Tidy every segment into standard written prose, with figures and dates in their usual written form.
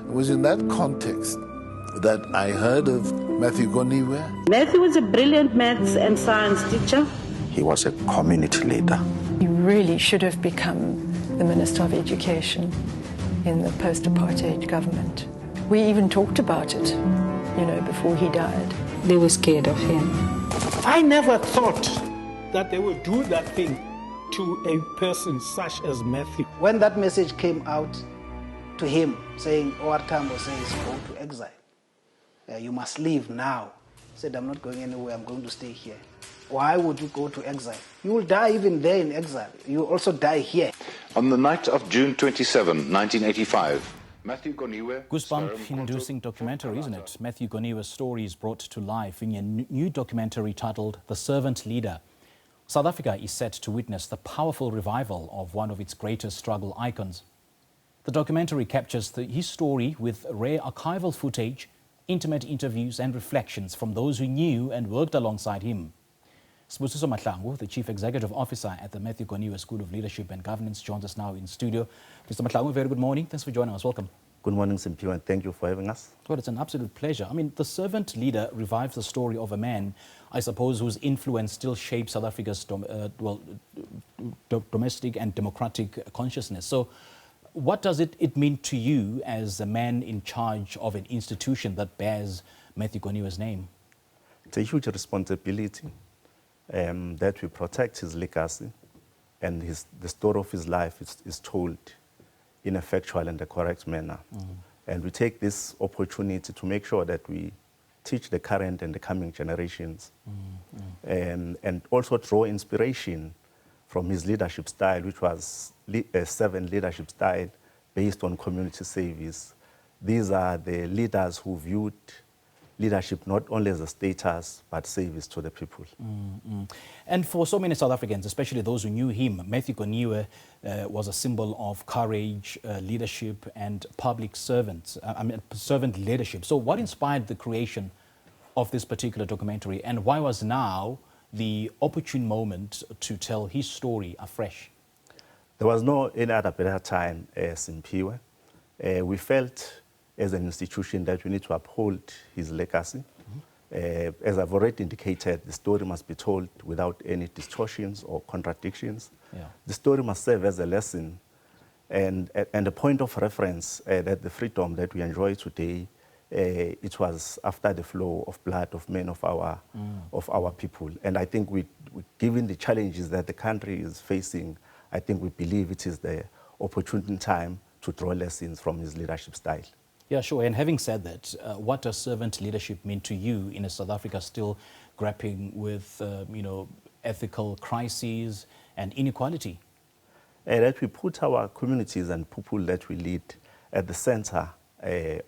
It was in that context that I heard of Matthew Goniwe. Matthew was a brilliant maths and science teacher. He was a community leader. He really should have become the Minister of Education in the post-apartheid government. We even talked about it, before he died. They were scared of him. I never thought that they would do that thing to a person such as Matthew. When that message came out to him, saying, Tambo says, go to exile. You must leave now. He said, I'm not going anywhere, I'm going to stay here. Why would you go to exile? You will die even there in exile. You will also die here. On the night of June 27, 1985, Matthew Goniwe... Goosebump-inducing documentary, isn't it? Matthew Goniwe's story is brought to life in a new documentary titled The Servant Leader. South Africa is set to witness the powerful revival of one of its greatest struggle icons. The documentary captures his story with rare archival footage, intimate interviews and reflections from those who knew and worked alongside him. Sibusiso Mahlangu, the Chief Executive Officer at the Matthew Goniwe School of Leadership and Governance, joins us now in studio. Mr. Mahlangu, very good morning. Thanks for joining us. Welcome. Good morning, Simpiwe, and thank you for having us. Well, it's an absolute pleasure. I mean, The Servant Leader revives the story of a man, I suppose, whose influence still shapes South Africa's domestic and democratic consciousness. So what does it mean to you as a man in charge of an institution that bears Matthew Goniwe's name? It's a huge responsibility that we protect his legacy, and the story of his life is told in a factual and a correct manner. And we take this opportunity to make sure that we teach the current and the coming generations, and also draw inspiration from his leadership style, which was a 7 leadership style based on community service. These are the leaders who viewed leadership not only as a status, but service to the people. And for so many South Africans, especially those who knew him, Matthew Goniwe was a symbol of courage, leadership, and public servant leadership. So what inspired the creation of this particular documentary, and why was now the opportune moment to tell his story afresh? There was no any other better time, Simpiwe. We felt as an institution that we need to uphold his legacy. As I've already indicated, the story must be told without any distortions or contradictions. The story must serve as a lesson and a point of reference that the freedom that we enjoy today, it was after the flow of blood of many of our people. And I think given the challenges that the country is facing, I think we believe it is the opportune time to draw lessons from his leadership style. Yeah, sure. And having said that, what does servant leadership mean to you in a South Africa still grappling with, ethical crises and inequality? That we put our communities and people that we lead at the center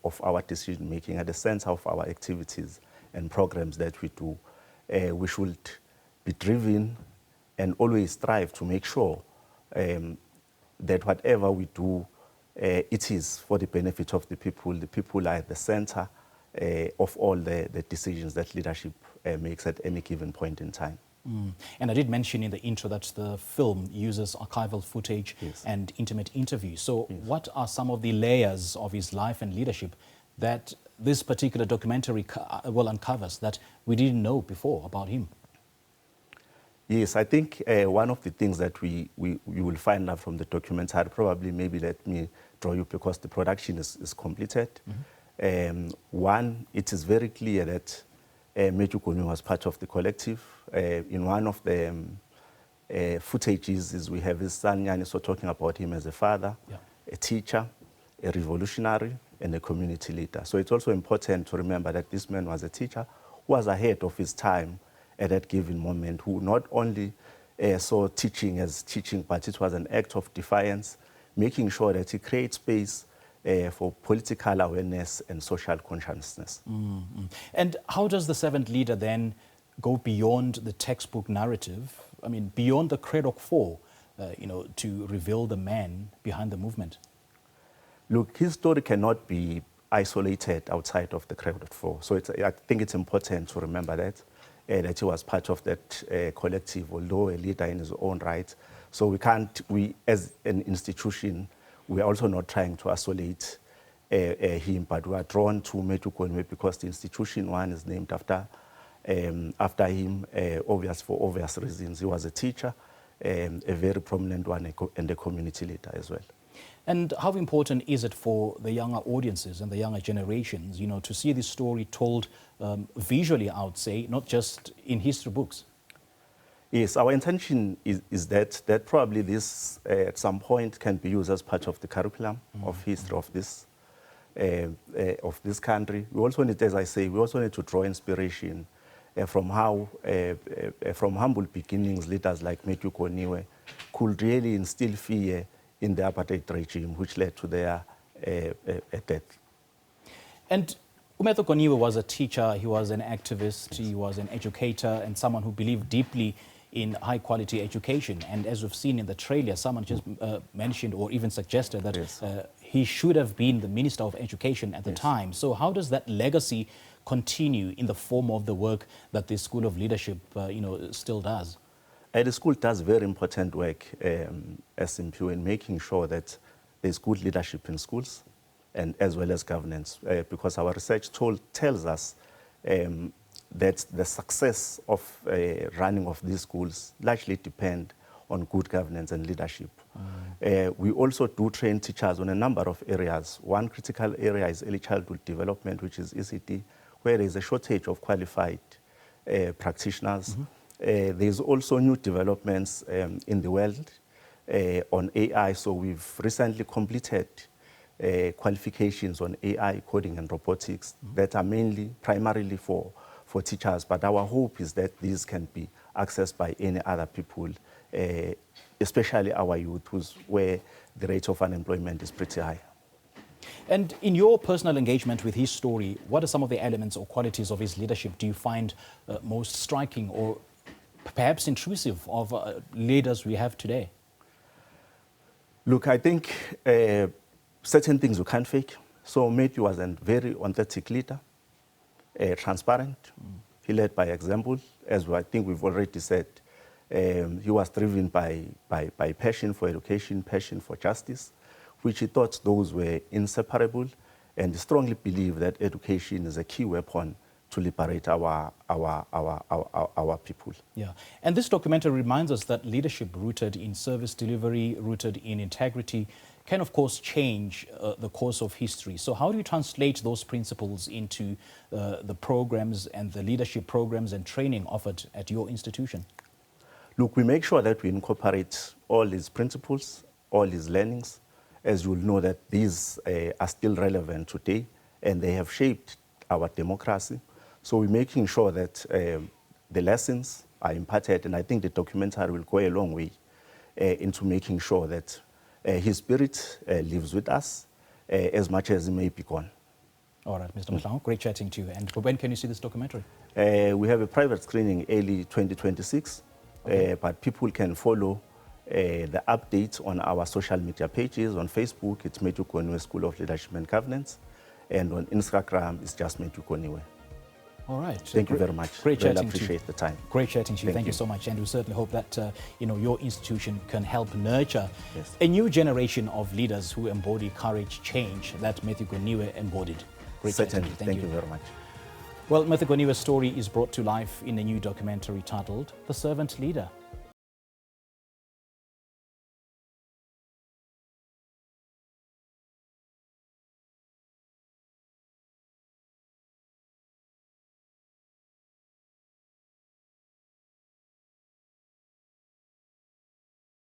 of our decision making, at the center of our activities and programs that we do. We should be driven and always strive to make sure that whatever we do, it is for the benefit of the people. The people are at the center of all the decisions that leadership makes at any given point in time. And I did mention in the intro that the film uses archival footage and intimate interviews. So what are some of the layers of his life and leadership that this particular documentary uncovers that we didn't know before about him? Yes, I think one of the things that you will find out from the documentary, probably maybe let me draw you because the production is completed. One, it is very clear that Matthew Goniwe was part of the collective. In one of the footages we have his son Nyaniso talking about him as a father, a teacher, a revolutionary, and a community leader. So it's also important to remember that this man was a teacher who was ahead of his time at that given moment, who not only saw teaching as teaching, but it was an act of defiance, making sure that he creates space for political awareness and social consciousness. And how does the servant leader then go beyond the textbook narrative, I mean, beyond the Craddock Four, to reveal the man behind the movement? Look, his story cannot be isolated outside of the Craddock Four. So I think it's important to remember that he was part of that collective, although a leader in his own right. So we as an institution, we are also not trying to isolate him, but we are drawn to Matthew Goniwe because the institution one is named after him, for obvious reasons. He was a teacher, a very prominent one, and a community leader as well. And how important is it for the younger audiences and the younger generations, you know, to see this story told visually, I would say, not just in history books? Yes, our intention is that probably this at some point can be used as part of the curriculum of history of this country. We also need, as I say, we also need to draw inspiration from how, from humble beginnings, leaders like Matthew Goniwe could really instill fear in the apartheid regime, which led to their death. And Matthew Goniwe was a teacher, he was an activist, he was an educator, and someone who believed deeply in high-quality education. And as we've seen in the trailer, someone just mentioned or even suggested that he should have been the Minister of Education at the time. So how does that legacy continue in the form of the work that the School of Leadership still does? The school does very important work, SMP, in making sure that there's good leadership in schools, and as well as governance, because our research tells us that the success of running of these schools largely depend on good governance and leadership. We also do train teachers on a number of areas. One critical area is early childhood development, which is ECD, where there is a shortage of qualified practitioners. There's also new developments in the world on AI. So we've recently completed qualifications on AI, coding and robotics that are primarily for teachers. But our hope is that these can be accessed by any other people, especially our youth, where the rate of unemployment is pretty high. And in your personal engagement with his story, what are some of the elements or qualities of his leadership do you find most striking or perhaps intrusive of leaders we have today? Look, I think certain things you can't fake. So Matthew was a very authentic leader, transparent. He led by example, as I think we've already said. He was driven by passion for education, passion for justice, which he thought those were inseparable, and he strongly believed that education is a key weapon to liberate our people. Yeah, and this documentary reminds us that leadership rooted in service delivery, rooted in integrity, can of course change the course of history. So how do you translate those principles into the programs and the leadership programs and training offered at your institution? Look, we make sure that we incorporate all these principles, all these learnings, as you'll know that these are still relevant today, and they have shaped our democracy. So we're making sure that the lessons are imparted, and I think the documentary will go a long way into making sure that his spirit lives with us as much as he may be gone. All right, Mr. Mahlangu, great chatting to you. And when can you see this documentary? We have a private screening early 2026, but people can follow the updates on our social media pages. On Facebook, it's Matthew Goniwe School of Leadership and Governance, and on Instagram, it's just Matthew Goniwe. All right. Thank you very much. Great chatting to you. Appreciate the time. Great chatting to you. Thank you so much. And we certainly hope that your institution can help nurture a new generation of leaders who embody courage, change that Matthew Goniwe embodied. Great chatting to you. Thank you very much. Well, Matthew Goniwe's story is brought to life in a new documentary titled The Servant Leader.